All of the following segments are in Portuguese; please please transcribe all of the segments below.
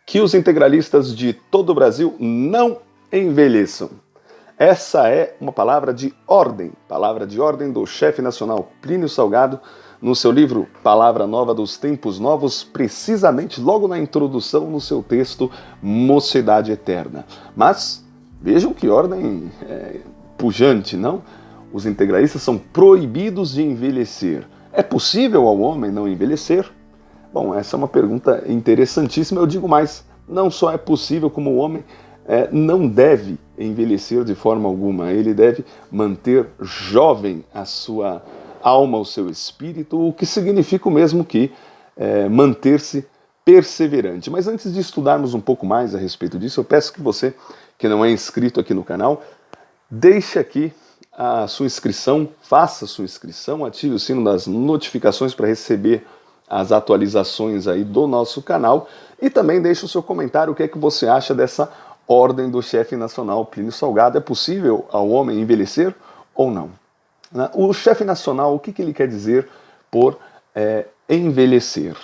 Que os integralistas de todo o Brasil não envelheçam. Essa é uma palavra de ordem do chefe nacional Plínio Salgado, no seu livro Palavra Nova dos Tempos Novos, precisamente logo na introdução no seu texto Mocidade Eterna. Mas vejam que ordem pujante, não? Os integralistas são proibidos de envelhecer. É possível ao homem não envelhecer? Bom, essa é uma pergunta interessantíssima. Eu digo mais, não só é possível, como o homem não deve envelhecer de forma alguma. Ele deve manter jovem a sua alma, o seu espírito, o que significa o mesmo que manter-se perseverante. Mas antes de estudarmos um pouco mais a respeito disso, eu peço que você, que não é inscrito aqui no canal, deixe aqui a sua inscrição, faça a sua inscrição, ative o sino das notificações para receber as atualizações aí do nosso canal e também deixe o seu comentário, o que é que você acha dessa ordem do chefe nacional Plínio Salgado. É possível ao homem envelhecer ou não? O chefe nacional, o que ele quer dizer por envelhecer?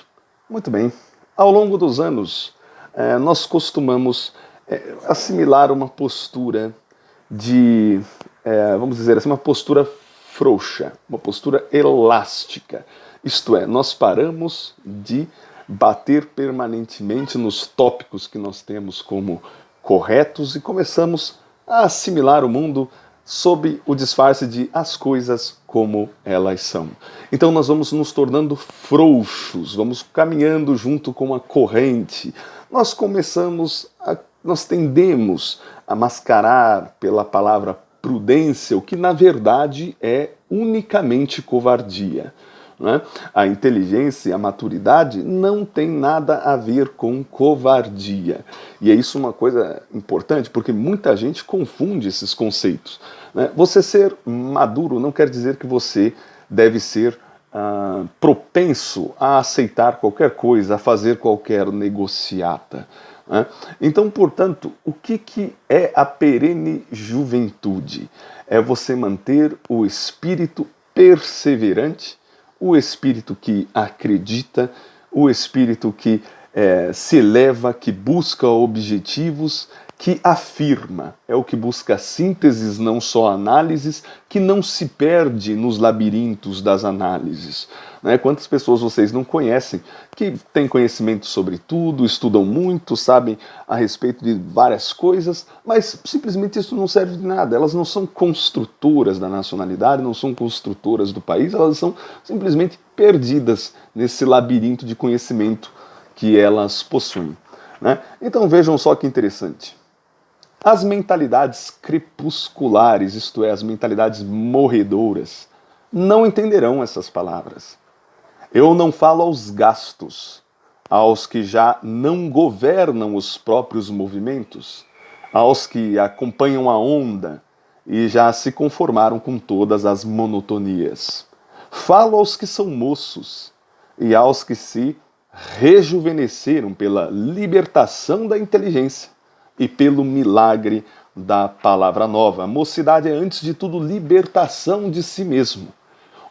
Muito bem, ao longo dos anos nós costumamos assimilar uma postura de, vamos dizer assim, uma postura frouxa, uma postura elástica. Isto é, nós paramos de bater permanentemente nos tópicos que nós temos como corretos e começamos a assimilar o mundo sob o disfarce de as coisas como elas são. Então nós vamos nos tornando frouxos, vamos caminhando junto com a corrente. Nós tendemos a mascarar pela palavra prudência o que na verdade é unicamente covardia. Né? A inteligência, a maturidade não tem nada a ver com covardia. E é isso uma coisa importante, porque muita gente confunde esses conceitos. Né? Você ser maduro não quer dizer que você deve ser propenso a aceitar qualquer coisa, a fazer qualquer negociata. Né? Então, portanto, o que é a perene juventude? É você manter o espírito perseverante, o espírito que acredita, o espírito que se eleva, que busca objetivos, que afirma. É o que busca sínteses, não só análises, que não se perde nos labirintos das análises. Né? Quantas pessoas vocês não conhecem que têm conhecimento sobre tudo, estudam muito, sabem a respeito de várias coisas, mas simplesmente isso não serve de nada. Elas não são construtoras da nacionalidade, não são construtoras do país, elas são simplesmente perdidas nesse labirinto de conhecimento que elas possuem. Né? Então vejam só que interessante. As mentalidades crepusculares, isto é, as mentalidades morredoras, não entenderão essas palavras. Eu não falo aos gastos, aos que já não governam os próprios movimentos, aos que acompanham a onda e já se conformaram com todas as monotonias. Falo aos que são moços e aos que se rejuvenesceram pela libertação da inteligência e pelo milagre da palavra nova. A mocidade é, antes de tudo, libertação de si mesmo.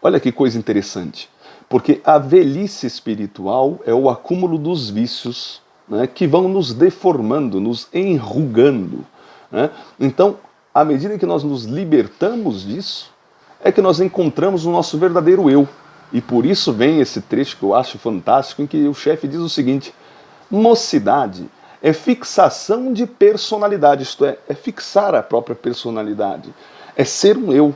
Olha que coisa interessante, porque a velhice espiritual é o acúmulo dos vícios, né, que vão nos deformando, nos enrugando. Né? Então, à medida que nós nos libertamos disso, é que nós encontramos o nosso verdadeiro eu. E por isso vem esse trecho que eu acho fantástico, em que o chefe diz o seguinte: mocidade é fixação de personalidade, isto é fixar a própria personalidade, é ser um eu.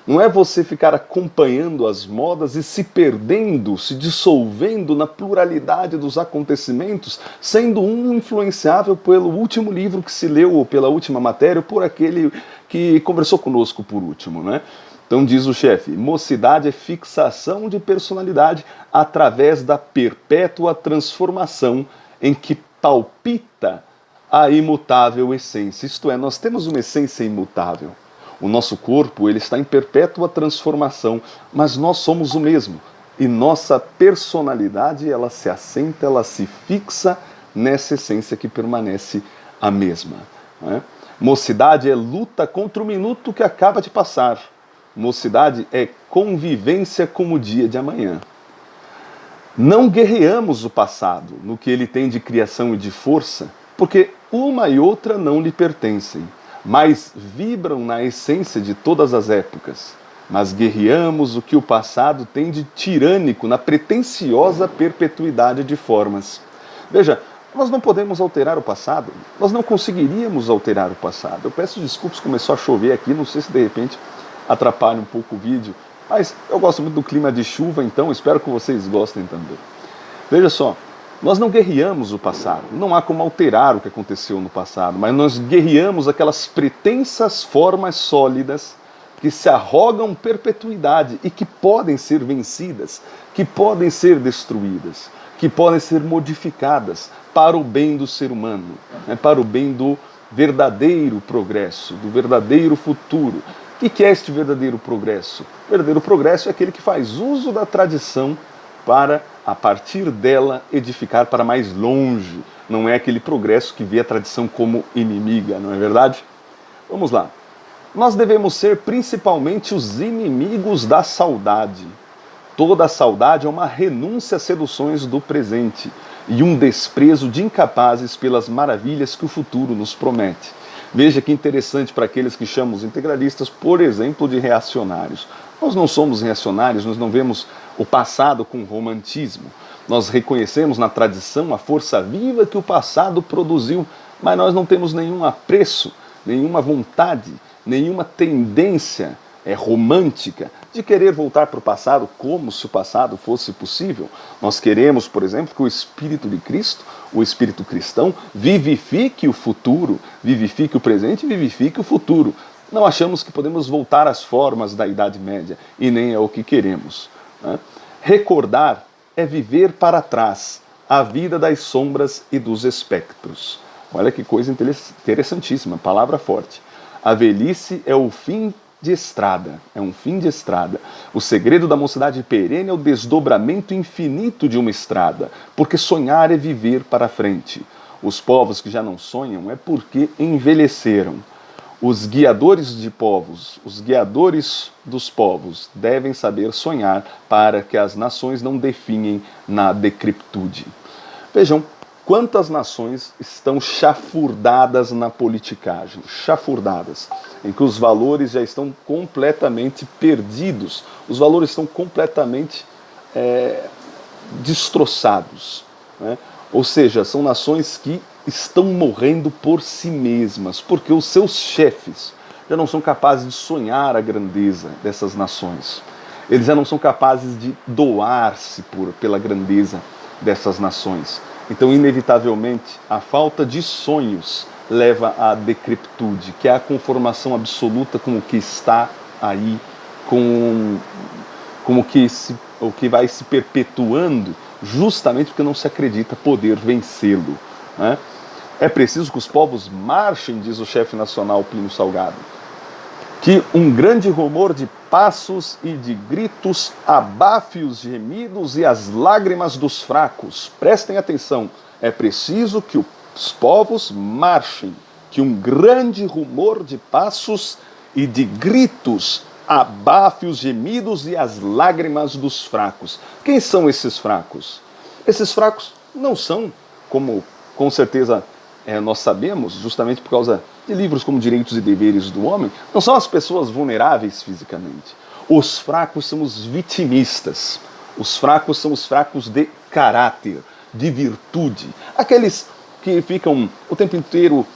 Não é você ficar acompanhando as modas e se perdendo, se dissolvendo na pluralidade dos acontecimentos, sendo um influenciável pelo último livro que se leu, ou pela última matéria, ou por aquele que conversou conosco por último. Né? Então diz o chefe, mocidade é fixação de personalidade através da perpétua transformação em que palpita a imutável essência. Isto é, nós temos uma essência imutável. O nosso corpo ele está em perpétua transformação, mas nós somos o mesmo. E nossa personalidade ela se assenta, ela se fixa nessa essência que permanece a mesma. Né? Mocidade é luta contra o minuto que acaba de passar. Mocidade é convivência com o dia de amanhã. Não guerreamos o passado no que ele tem de criação e de força, porque uma e outra não lhe pertencem, mas vibram na essência de todas as épocas. Mas guerreamos o que o passado tem de tirânico na pretensiosa perpetuidade de formas. Veja, nós não podemos alterar o passado, nós não conseguiríamos alterar o passado. Eu peço desculpas, começou a chover aqui, não sei se de repente atrapalha um pouco o vídeo, mas eu gosto muito do clima de chuva, então espero que vocês gostem também. Veja só, nós não guerreamos o passado, não há como alterar o que aconteceu no passado, mas nós guerreamos aquelas pretensas formas sólidas que se arrogam perpetuidade e que podem ser vencidas, que podem ser destruídas, que podem ser modificadas para o bem do ser humano, para o bem do verdadeiro progresso, do verdadeiro futuro. O que é este verdadeiro progresso? O verdadeiro progresso é aquele que faz uso da tradição para, a partir dela, edificar para mais longe. Não é aquele progresso que vê a tradição como inimiga, não é verdade? Vamos lá. Nós devemos ser principalmente os inimigos da saudade. Toda a saudade é uma renúncia às seduções do presente e um desprezo de incapazes pelas maravilhas que o futuro nos promete. Veja que interessante para aqueles que chamam os integralistas, por exemplo, de reacionários. Nós não somos reacionários, nós não vemos o passado com romantismo. Nós reconhecemos na tradição a força viva que o passado produziu, mas nós não temos nenhum apreço, nenhuma vontade, nenhuma tendência romântica de querer voltar para o passado como se o passado fosse possível. Nós queremos, por exemplo, que o Espírito de Cristo, o Espírito cristão, vivifique o futuro, vivifique o presente e vivifique o futuro. Não achamos que podemos voltar às formas da Idade Média e nem é o que queremos. Recordar é viver para trás a vida das sombras e dos espectros. Olha que coisa interessantíssima, palavra forte. A velhice é o fim de estrada, é um fim de estrada. O segredo da mocidade perene é o desdobramento infinito de uma estrada, porque sonhar é viver para frente. Os povos que já não sonham é porque envelheceram. Os guiadores de povos, os guiadores dos povos devem saber sonhar para que as nações não definhem na decrepitude. Vejam, quantas nações estão chafurdadas na politicagem, chafurdadas, em que os valores já estão completamente perdidos, os valores estão completamente destroçados, né? Ou seja, são nações que estão morrendo por si mesmas, porque os seus chefes já não são capazes de sonhar a grandeza dessas nações, eles já não são capazes de doar-se pela grandeza dessas nações. Então, inevitavelmente, a falta de sonhos leva à decrepitude, que é a conformação absoluta com o que está aí, com o que vai se perpetuando, justamente porque não se acredita poder vencê-lo, né? É preciso que os povos marchem, diz o chefe nacional Plínio Salgado, que um grande rumor de passos e de gritos abafe os gemidos e as lágrimas dos fracos. Prestem atenção, é preciso que os povos marchem, que um grande rumor de passos e de gritos abafe os gemidos e as lágrimas dos fracos. Quem são esses fracos? Esses fracos não são, como com certeza nós sabemos, justamente por causa de livros como Direitos e Deveres do Homem, não são as pessoas vulneráveis fisicamente. Os fracos são os vitimistas. Os fracos são os fracos de caráter, de virtude. Aqueles que ficam o tempo inteiro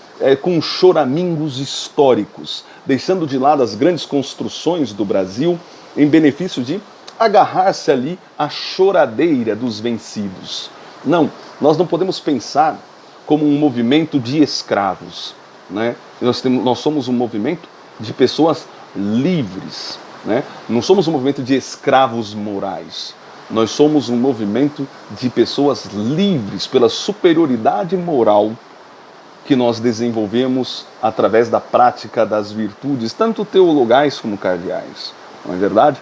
com choramingos históricos, deixando de lado as grandes construções do Brasil em benefício de agarrar-se ali à choradeira dos vencidos. Não, nós não podemos pensar como um movimento de escravos, né? Nós somos um movimento de pessoas livres, né? Não somos um movimento de escravos morais. Nós somos um movimento de pessoas livres pela superioridade moral que nós desenvolvemos através da prática das virtudes, tanto teologais como cardeais. Não é verdade?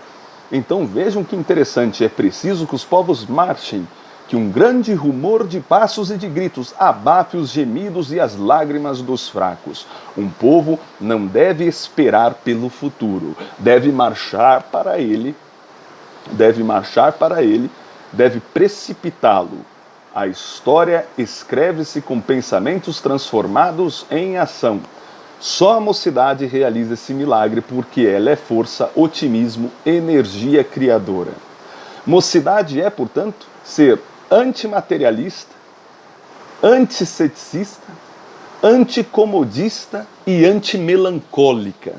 Então vejam que interessante, é preciso que os povos marchem, que um grande rumor de passos e de gritos abafe os gemidos e as lágrimas dos fracos. Um povo não deve esperar pelo futuro, deve marchar para ele deve precipitá-lo. A história escreve-se com pensamentos transformados em ação. Só a mocidade realiza esse milagre porque ela é força, otimismo, energia criadora. Mocidade é, portanto, ser antimaterialista, antisseticista, anticomodista e antimelancólica.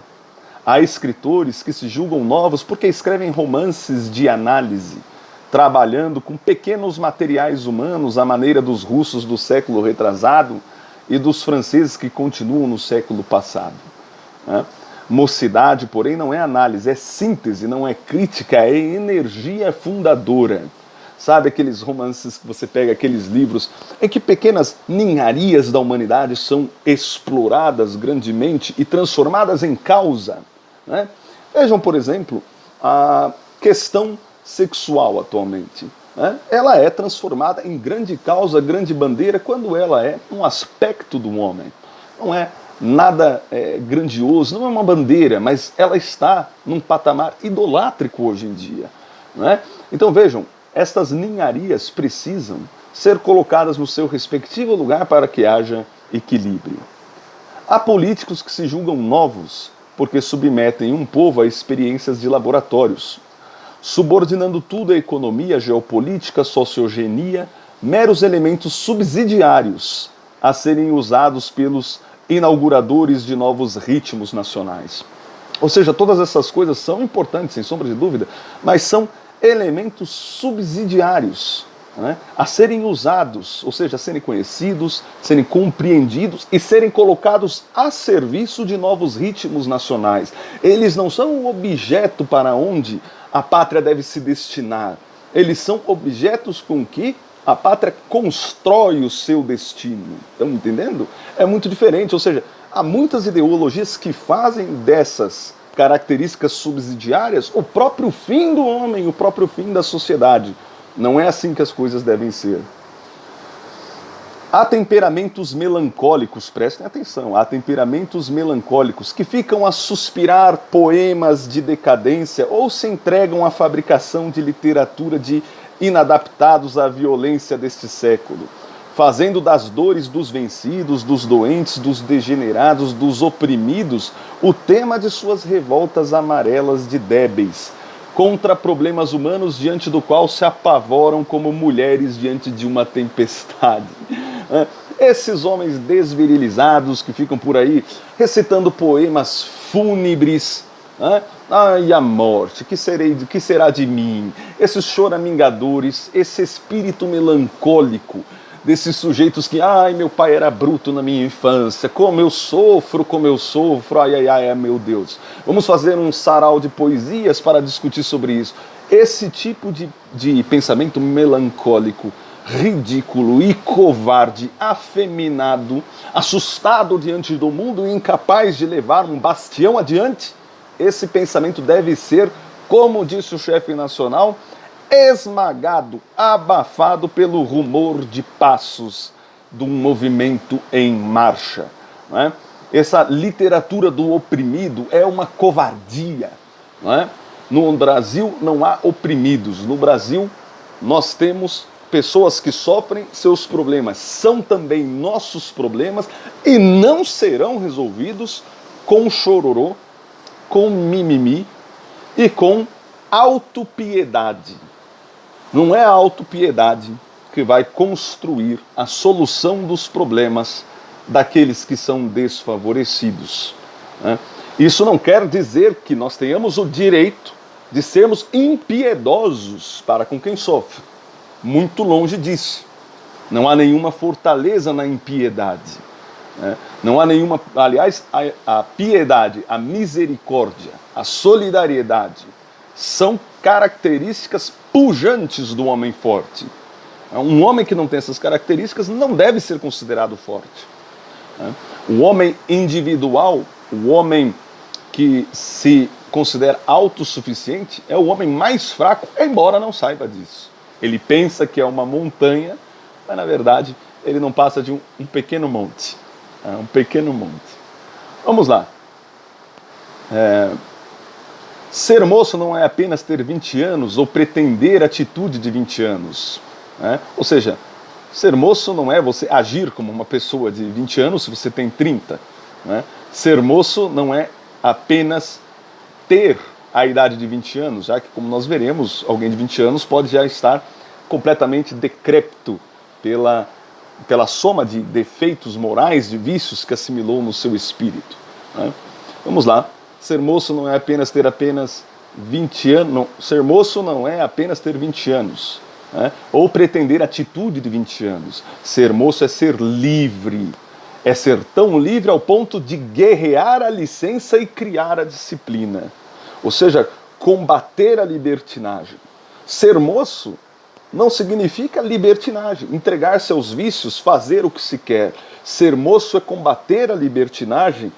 Há escritores que se julgam novos porque escrevem romances de análise, trabalhando com pequenos materiais humanos à maneira dos russos do século retrasado e dos franceses que continuam no século passado. Mocidade, porém, não é análise, é síntese, não é crítica, é energia fundadora. Sabe aqueles romances que você pega, aqueles livros em que pequenas ninharias da humanidade são exploradas grandemente e transformadas em causa? Né? Vejam, por exemplo, a questão sexual atualmente. Né? Ela é transformada em grande causa, grande bandeira, quando ela é um aspecto do homem. Não é nada grandioso, não é uma bandeira, mas ela está num patamar idolátrico hoje em dia. Né? Então vejam, estas ninharias precisam ser colocadas no seu respectivo lugar para que haja equilíbrio. Há políticos que se julgam novos porque submetem um povo a experiências de laboratórios, subordinando tudo à economia, geopolítica, sociogenia, meros elementos subsidiários a serem usados pelos inauguradores de novos ritmos nacionais. Ou seja, todas essas coisas são importantes, sem sombra de dúvida, mas são elementos subsidiários, né, a serem usados, ou seja, a serem conhecidos, serem compreendidos e serem colocados a serviço de novos ritmos nacionais. Eles não são um objeto para onde a pátria deve se destinar. Eles são objetos com que a pátria constrói o seu destino. Estão entendendo? É muito diferente, ou seja, há muitas ideologias que fazem dessas características subsidiárias o próprio fim do homem, o próprio fim da sociedade. Não é assim que as coisas devem ser. Há temperamentos melancólicos, prestem atenção, há temperamentos melancólicos que ficam a suspirar poemas de decadência ou se entregam à fabricação de literatura de inadaptados à violência deste século, fazendo das dores dos vencidos, dos doentes, dos degenerados, dos oprimidos, o tema de suas revoltas amarelas de débeis, contra problemas humanos diante do qual se apavoram como mulheres diante de uma tempestade. Esses homens desvirilizados que ficam por aí recitando poemas fúnebres, ai, a morte, que será de mim? Esses choramingadores, esse espírito melancólico desses sujeitos que, ai, meu pai era bruto na minha infância, como eu sofro, ai, meu Deus. Vamos fazer um sarau de poesias para discutir sobre isso. Esse tipo de pensamento melancólico, ridículo e covarde, afeminado, assustado diante do mundo e incapaz de levar um bastião adiante, esse pensamento deve ser, como disse o chefe nacional, esmagado, abafado pelo rumor de passos de um movimento em marcha. Não é? Essa literatura do oprimido é uma covardia. Não é? No Brasil não há oprimidos. No Brasil nós temos pessoas que sofrem seus problemas. São também nossos problemas e não serão resolvidos com chororô, com mimimi e com autopiedade. Não é a autopiedade que vai construir a solução dos problemas daqueles que são desfavorecidos. Né? Isso não quer dizer que nós tenhamos o direito de sermos impiedosos para com quem sofre. Muito longe disso. Não há nenhuma fortaleza na impiedade. Né? Não há nenhuma... Aliás, a piedade, a misericórdia, a solidariedade são características pujantes do homem forte. Um homem que não tem essas características não deve ser considerado forte. O homem individual, o homem que se considera autossuficiente, é o homem mais fraco, embora não saiba disso. Ele pensa que é uma montanha, mas na verdade ele não passa de um pequeno monte. Um pequeno monte. Vamos lá. Ser moço não é apenas ter 20 anos ou pretender a atitude de 20 anos. Né? Ou seja, ser moço não é você agir como uma pessoa de 20 anos se você tem 30. Né? Ser moço não é apenas ter a idade de 20 anos, já que, como nós veremos, alguém de 20 anos pode já estar completamente decrépito pela soma de defeitos morais, de vícios que assimilou no seu espírito. Né? Vamos lá. Ser moço não é apenas ter 20 anos. Não, ser moço não é apenas ter 20 anos. Né? Ou pretender a atitude de 20 anos. Ser moço é ser livre. É ser tão livre ao ponto de guerrear a licença e criar a disciplina. Ou seja, combater a libertinagem. Ser moço não significa libertinagem, entregar-se aos vícios, fazer o que se quer. Ser moço é combater a libertinagem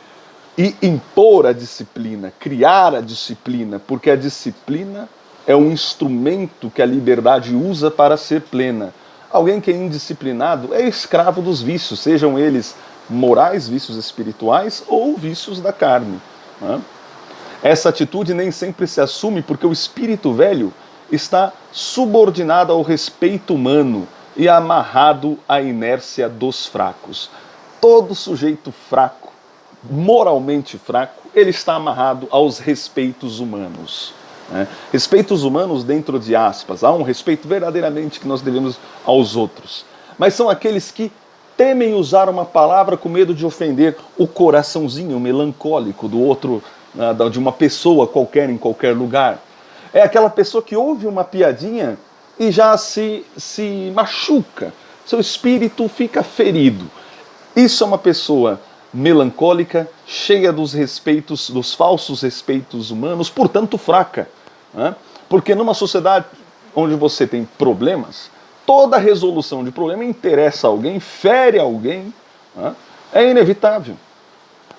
e impor a disciplina, criar a disciplina, porque a disciplina é um instrumento que a liberdade usa para ser plena. Alguém que é indisciplinado é escravo dos vícios, sejam eles morais, vícios espirituais ou vícios da carne. Né? Essa atitude nem sempre se assume porque o espírito velho está subordinado ao respeito humano e amarrado à inércia dos fracos. Todo sujeito fraco, moralmente fraco, ele está amarrado aos respeitos humanos. Né? Respeitos humanos dentro de aspas. Há um respeito verdadeiramente que nós devemos aos outros. Mas são aqueles que temem usar uma palavra com medo de ofender o coraçãozinho melancólico do outro, de uma pessoa qualquer em qualquer lugar. É aquela pessoa que ouve uma piadinha e já se machuca. Seu espírito fica ferido. Isso é uma pessoa melancólica, cheia dos respeitos, dos falsos respeitos humanos, portanto fraca. Né? Porque numa sociedade onde você tem problemas, toda resolução de problema interessa alguém, fere alguém, né? É inevitável.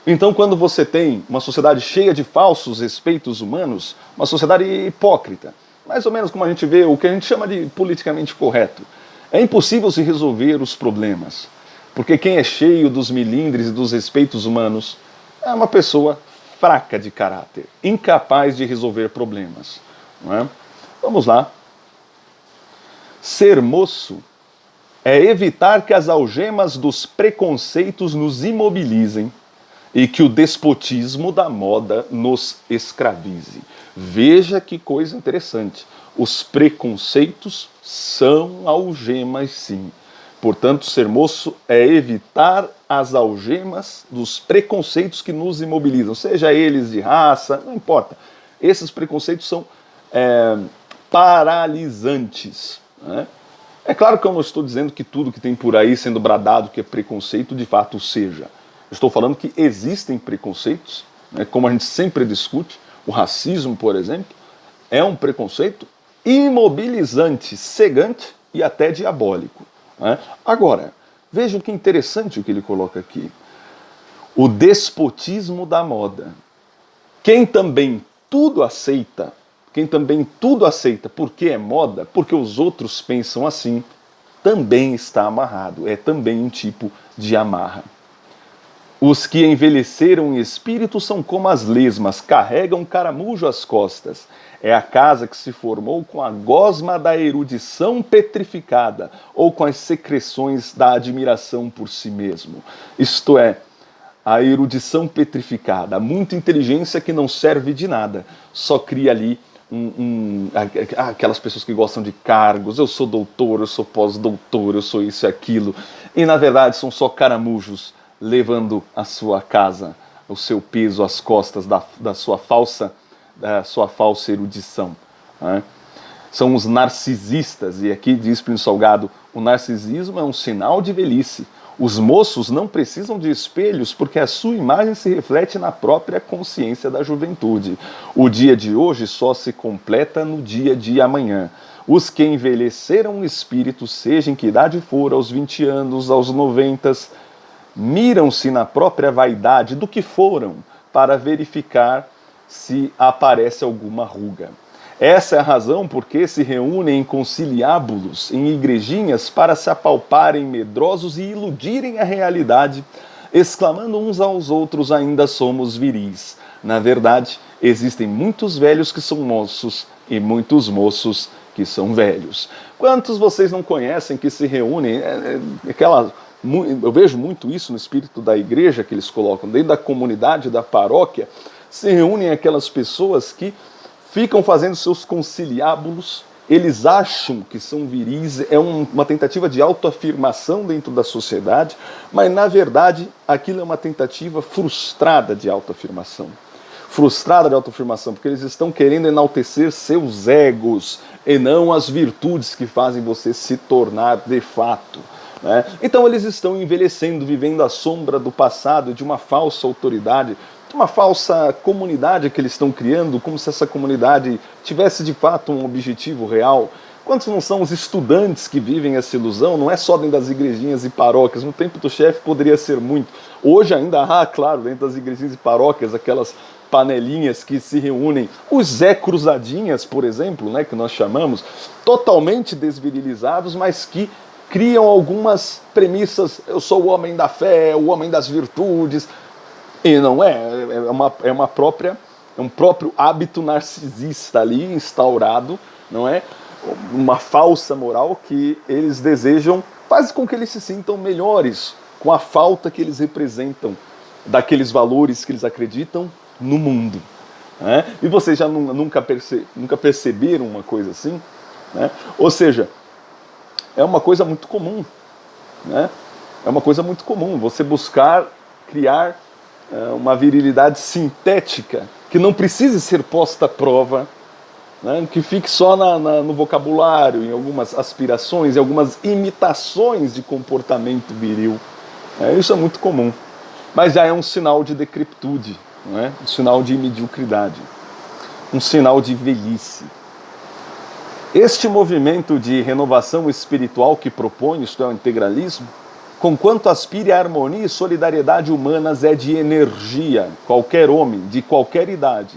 Então, quando você tem uma sociedade cheia de falsos respeitos humanos, uma sociedade hipócrita, mais ou menos como a gente vê, o que a gente chama de politicamente correto, é impossível se resolver os problemas. Porque quem é cheio dos milindres e dos respeitos humanos é uma pessoa fraca de caráter, incapaz de resolver problemas. Não é? Vamos lá. Ser moço é evitar que as algemas dos preconceitos nos imobilizem e que o despotismo da moda nos escravize. Veja que coisa interessante. Os preconceitos são algemas, sim. Portanto, ser moço é evitar as algemas dos preconceitos que nos imobilizam, seja eles de raça, não importa. Esses preconceitos são paralisantes. Né? É claro que eu não estou dizendo que tudo que tem por aí sendo bradado que é preconceito, de fato seja. Eu estou falando que existem preconceitos, né, como a gente sempre discute. O racismo, por exemplo, é um preconceito imobilizante, cegante e até diabólico. Né? Agora, veja que interessante o que ele coloca aqui. O despotismo da moda. Quem também tudo aceita porque é moda, porque os outros pensam assim, também está amarrado. É também um tipo de amarra. Os que envelheceram em espírito são como as lesmas, carregam caramujo às costas. É a casa que se formou com a gosma da erudição petrificada, ou com as secreções da admiração por si mesmo. Isto é, a erudição petrificada, muita inteligência que não serve de nada, só cria ali aquelas pessoas que gostam de cargos, eu sou doutor, eu sou pós-doutor, eu sou isso e aquilo, e na verdade são só caramujos levando a sua casa, o seu peso às costas da sua falsa erudição. Né? São os narcisistas, e aqui diz Plínio Salgado, o narcisismo é um sinal de velhice. Os moços não precisam de espelhos porque a sua imagem se reflete na própria consciência da juventude. O dia de hoje só se completa no dia de amanhã. Os que envelheceram o espírito, seja em que idade for, aos 20 anos, aos 90, miram-se na própria vaidade do que foram para verificar se aparece alguma ruga. Essa é a razão por que se reúnem em conciliábulos, em igrejinhas, para se apalparem medrosos e iludirem a realidade, exclamando uns aos outros, ainda somos viris. Na verdade, Existem muitos velhos que são moços e muitos moços que são velhos. Quantos vocês não conhecem que se reúnem? Eu vejo muito isso no espírito da igreja que eles colocam, dentro da comunidade, da paróquia, se reúnem aquelas pessoas que ficam fazendo seus conciliábulos, eles acham que são viris, é uma tentativa de autoafirmação dentro da sociedade, mas na verdade aquilo é uma tentativa frustrada de autoafirmação. Frustrada de autoafirmação, porque eles estão querendo enaltecer seus egos e não as virtudes que fazem você se tornar de fato. Né? Então eles estão envelhecendo, vivendo à sombra do passado, de uma falsa autoridade, de uma falsa comunidade que eles estão criando, como se essa comunidade tivesse de fato um objetivo real. Quantos não são os estudantes que vivem essa ilusão? Não é só dentro das igrejinhas e paróquias. No tempo do chefe poderia ser muito. Hoje ainda há, claro, dentro das igrejinhas e paróquias, aquelas panelinhas que se reúnem, os Zé Cruzadinhas, por exemplo, né, que nós chamamos, totalmente desvirilizados, mas que criam algumas premissas. Eu sou o homem da fé, o homem das virtudes. E não é, é um próprio hábito narcisista ali instaurado, não é? Uma falsa moral que eles desejam, faz com que eles se sintam melhores com a falta que eles representam daqueles valores que eles acreditam no mundo. Né? E vocês já nunca perceberam uma coisa assim? Né? Ou seja, é uma coisa muito comum. Né? É uma coisa muito comum você buscar criar uma virilidade sintética que não precise ser posta à prova, né? Que fique só no vocabulário, em algumas aspirações, em algumas imitações de comportamento viril. Isso é muito comum. Mas já é um sinal de decrepitude, não é? Um sinal de mediocridade, um sinal de velhice. Este movimento de renovação espiritual que propõe, isto é, o integralismo, conquanto aspire à harmonia e solidariedade humanas, é de energia, qualquer homem, de qualquer idade,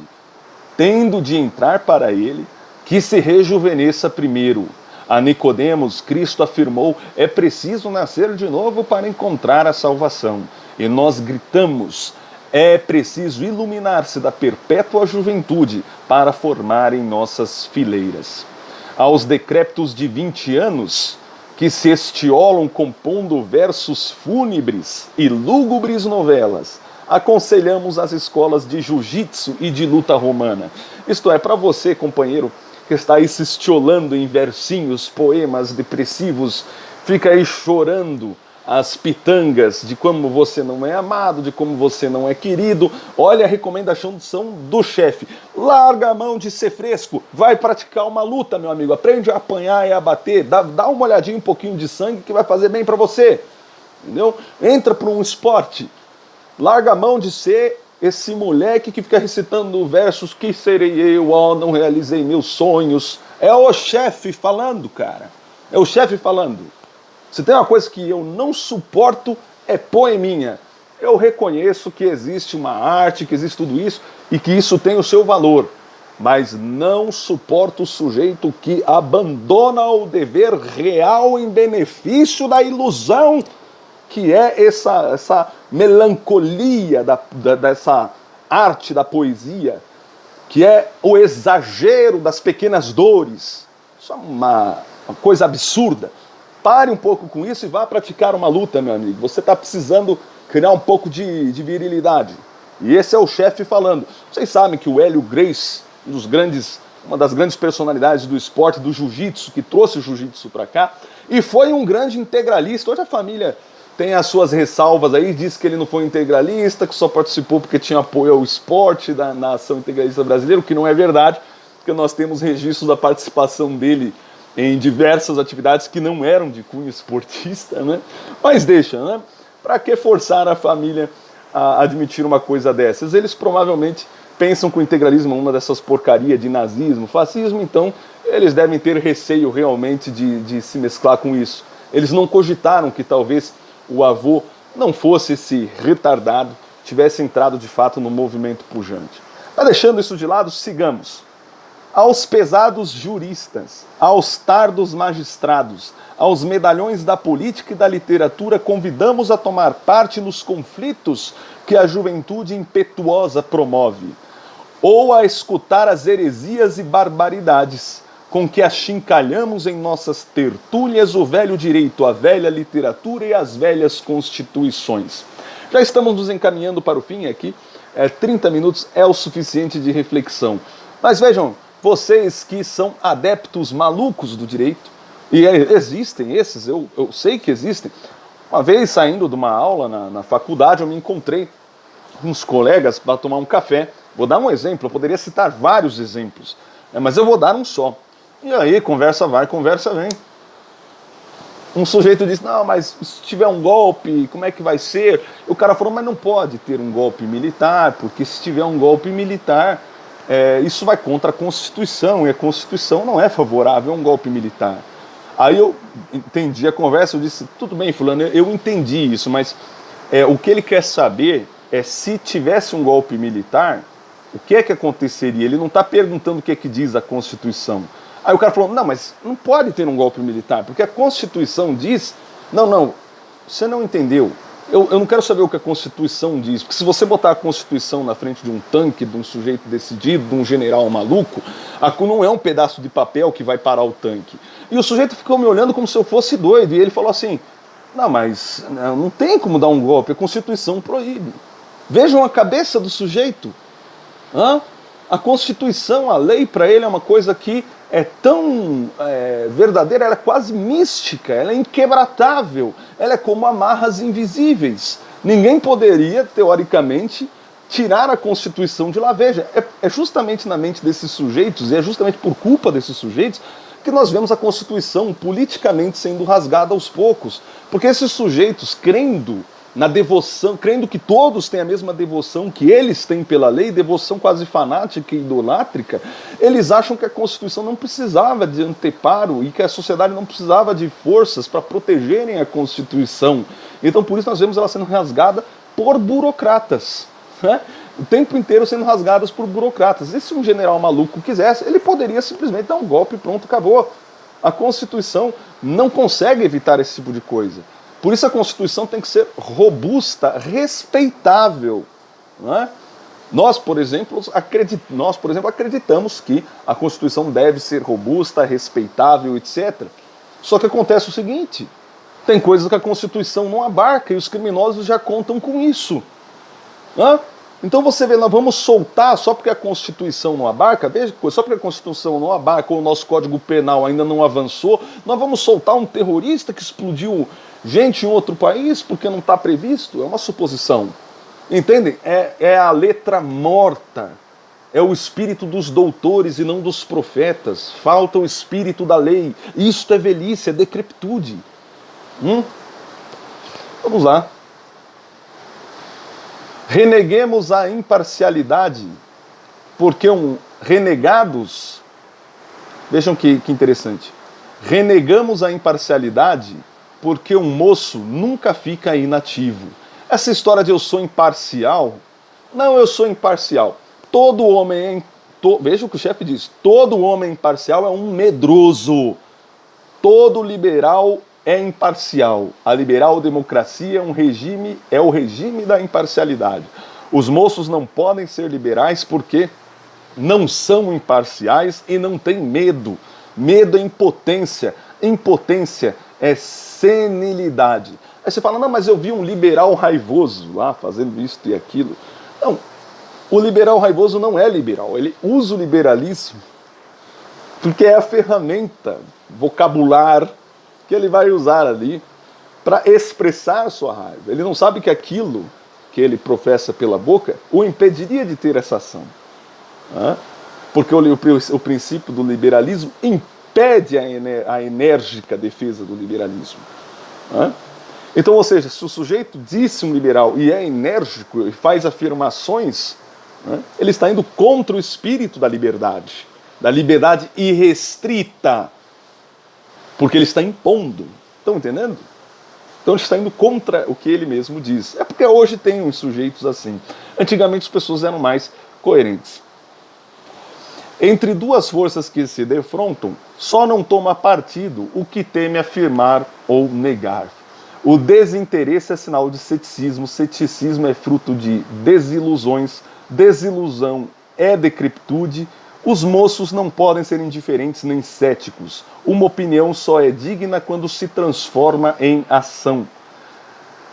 tendo de entrar para ele, que se rejuvenesça primeiro. A Nicodemos, Cristo afirmou, é preciso nascer de novo para encontrar a salvação. E nós gritamos, é preciso iluminar-se da perpétua juventude para formar em nossas fileiras. Aos decrépitos de 20 anos, que se estiolam compondo versos fúnebres e lúgubres novelas, aconselhamos as escolas de jiu-jitsu e de luta romana. Isto é, para você, companheiro, que está aí se estiolando em versinhos, poemas depressivos, fica aí chorando as pitangas de como você não é amado, de como você não é querido. Olha a recomendação do chefe. Larga a mão de ser fresco, vai praticar uma luta, meu amigo. Aprende a apanhar e a bater, dá uma olhadinha, um pouquinho de sangue que vai fazer bem para você. Entendeu? Entra para um esporte. Larga a mão de ser esse moleque que fica recitando versos, que serei eu, não realizei meus sonhos. É o chefe falando, cara. É o chefe falando. Se tem uma coisa que eu não suporto, é poeminha. Eu reconheço que existe uma arte, que existe tudo isso, e que isso tem o seu valor. Mas não suporto o sujeito que abandona o dever real em benefício da ilusão, que é essa melancolia dessa arte da poesia, que é o exagero das pequenas dores. Isso é uma coisa absurda. Pare um pouco com isso e vá praticar uma luta, meu amigo. Você está precisando criar um pouco de virilidade. E esse é o chefe falando. Vocês sabem que o Hélio Gracie, uma das grandes personalidades do esporte, do jiu-jitsu, que trouxe o jiu-jitsu para cá, e foi um grande integralista. Hoje a família tem as suas ressalvas aí, diz que ele não foi integralista, que só participou porque tinha apoio ao esporte na ação integralista brasileira, o que não é verdade, porque nós temos registros da participação dele em diversas atividades que não eram de cunho esportista, né? Mas deixa, né? Para que forçar a família a admitir uma coisa dessas? Eles provavelmente pensam que o integralismo é uma dessas porcarias de nazismo, fascismo, então eles devem ter receio realmente de se mesclar com isso. Eles não cogitaram que talvez o avô não fosse esse retardado, tivesse entrado de fato no movimento pujante. Mas deixando isso de lado, sigamos. Aos pesados juristas, aos tardos magistrados, aos medalhões da política e da literatura, convidamos a tomar parte nos conflitos que a juventude impetuosa promove. ou a escutar as heresias e barbaridades com que achincalhamos em nossas tertúlias o velho direito, a velha literatura e as velhas constituições. Já estamos nos encaminhando para o fim aqui, 30 minutos é o suficiente de reflexão. Mas vejam, vocês que são adeptos malucos do direito, e existem esses, eu sei que existem. Uma vez saindo de uma aula na faculdade, eu me encontrei com uns colegas para tomar um café. Vou dar um exemplo, eu poderia citar vários exemplos, mas eu vou dar um só. E aí, conversa vai, conversa vem. Um sujeito disse, não, mas se tiver um golpe, como é que vai ser? O cara falou, mas não pode ter um golpe militar, porque se tiver um golpe militar, isso vai contra a Constituição, e a Constituição não é favorável a um golpe militar. Aí eu entendi a conversa, eu disse, tudo bem, fulano, eu entendi isso, mas o que ele quer saber é se tivesse um golpe militar, o que é que aconteceria? Ele não está perguntando o que é que diz a Constituição. Aí o cara falou, não, mas não pode ter um golpe militar, porque a Constituição diz... Não, você não entendeu. Eu não quero saber o que a Constituição diz, porque se você botar a Constituição na frente de um tanque, de um sujeito decidido, de um general maluco, não é um pedaço de papel que vai parar o tanque. E o sujeito ficou me olhando como se eu fosse doido, e ele falou assim, não, mas não tem como dar um golpe, a Constituição proíbe. Vejam a cabeça do sujeito. A Constituição, a lei para ele é uma coisa que é tão verdadeira, ela é quase mística, ela é inquebrável, ela é como amarras invisíveis. Ninguém poderia, teoricamente, tirar a Constituição de lá. Veja, é justamente na mente desses sujeitos, e é justamente por culpa desses sujeitos, que nós vemos a Constituição politicamente sendo rasgada aos poucos. Porque esses sujeitos, crendo na devoção, crendo que todos têm a mesma devoção que eles têm pela lei, devoção quase fanática e idolátrica, eles acham que a Constituição não precisava de anteparo e que a sociedade não precisava de forças para protegerem a Constituição. Então por isso nós vemos ela sendo rasgada por burocratas, né? O tempo inteiro sendo rasgadas por burocratas. E se um general maluco quisesse, ele poderia simplesmente dar um golpe e pronto, acabou. A Constituição não consegue evitar esse tipo de coisa. Por isso a Constituição tem que ser robusta, respeitável. Não é? Nós, por exemplo, acreditamos que a Constituição deve ser robusta, respeitável, etc. Só que acontece o seguinte, tem coisas que a Constituição não abarca e os criminosos já contam com isso. Não é? Então você vê, nós vamos soltar só porque a Constituição não abarca, veja, só porque a Constituição não abarca ou o nosso Código Penal ainda não avançou, nós vamos soltar um terrorista que explodiu gente em outro país porque não está previsto? É uma suposição. Entendem? É a letra morta, é o espírito dos doutores e não dos profetas. Falta o espírito da lei. Isto é velhice, é decrepitude. Vamos lá. Reneguemos a imparcialidade, porque renegados, vejam que interessante, renegamos a imparcialidade porque um moço nunca fica inativo. Essa história de eu sou imparcial, não, eu sou imparcial. Todo homem veja o que o chefe diz, todo homem imparcial é um medroso, todo liberal é imparcial. A liberal democracia é o regime da imparcialidade. Os moços não podem ser liberais porque não são imparciais e não têm medo. Medo é impotência. Impotência é senilidade. Aí você fala, não, mas eu vi um liberal raivoso lá fazendo isso e aquilo. Não, o liberal raivoso não é liberal. Ele usa o liberalismo porque é a ferramenta vocabular que ele vai usar ali para expressar sua raiva. Ele não sabe que aquilo que ele professa pela boca o impediria de ter essa ação. Porque o princípio do liberalismo impede a enérgica defesa do liberalismo. Então, ou seja, se o sujeito disse um liberal e é enérgico e faz afirmações, ele está indo contra o espírito da liberdade irrestrita, porque ele está impondo. Estão entendendo? Então ele está indo contra o que ele mesmo diz. É porque hoje tem uns sujeitos assim. Antigamente as pessoas eram mais coerentes. Entre duas forças que se defrontam, só não toma partido o que teme afirmar ou negar. O desinteresse é sinal de ceticismo. Ceticismo é fruto de desilusões. Desilusão é decrepitude. Os moços não podem ser indiferentes nem céticos. Uma opinião só é digna quando se transforma em ação.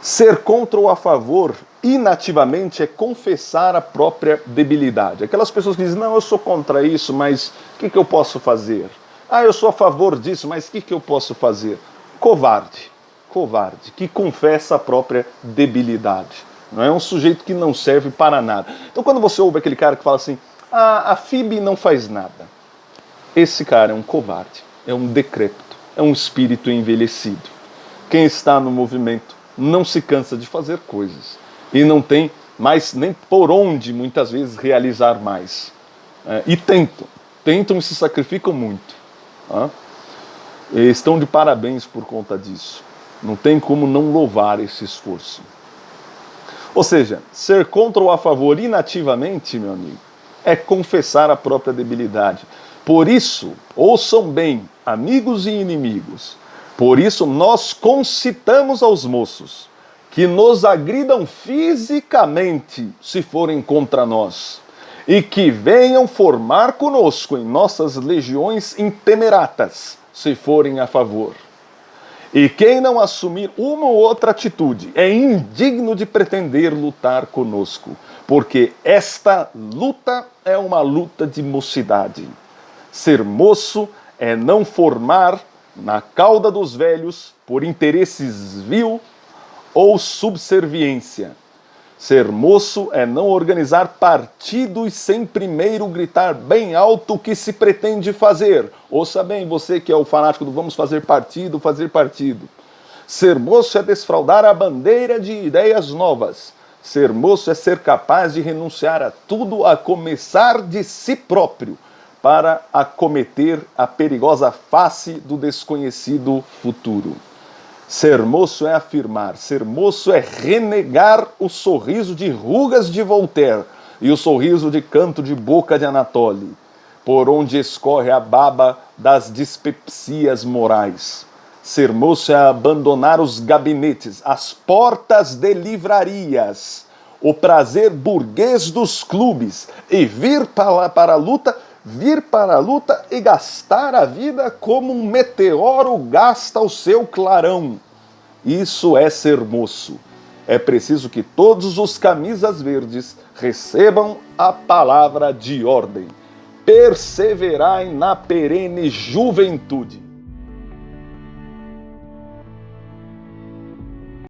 Ser contra ou a favor, inativamente, é confessar a própria debilidade. Aquelas pessoas que dizem, não, eu sou contra isso, mas o que eu posso fazer? Ah, eu sou a favor disso, mas o que eu posso fazer? Covarde, que confessa a própria debilidade. Não é um sujeito que não serve para nada. Então quando você ouve aquele cara que fala assim, a FIB não faz nada, esse cara é um covarde, é um decrépito, é um espírito envelhecido. Quem está no movimento não se cansa de fazer coisas e não tem mais nem por onde, muitas vezes, realizar mais. E tentam e se sacrificam muito. E estão de parabéns por conta disso. Não tem como não louvar esse esforço. Ou seja, ser contra ou a favor inativamente, meu amigo, é confessar a própria debilidade. Por isso, ouçam bem, amigos e inimigos, por isso nós concitamos aos moços que nos agridam fisicamente se forem contra nós, e que venham formar conosco em nossas legiões intemeratas se forem a favor. E quem não assumir uma ou outra atitude é indigno de pretender lutar conosco, porque esta luta é uma luta de mocidade. Ser moço é não formar na cauda dos velhos por interesses vil ou subserviência. Ser moço é não organizar partidos sem primeiro gritar bem alto o que se pretende fazer. Ouça bem, você que é o fanático do vamos fazer partido, fazer partido. Ser moço é desfraldar a bandeira de ideias novas. Ser moço é ser capaz de renunciar a tudo, a começar de si próprio, para acometer a perigosa face do desconhecido futuro. Ser moço é afirmar, ser moço é renegar o sorriso de rugas de Voltaire e o sorriso de canto de boca de Anatole, por onde escorre a baba das dispepsias morais. Ser moço é abandonar os gabinetes, as portas de livrarias, o prazer burguês dos clubes e vir para a luta e gastar a vida como um meteoro gasta o seu clarão. Isso é ser moço. É preciso que todos os camisas verdes recebam a palavra de ordem. Perseverai na perene juventude.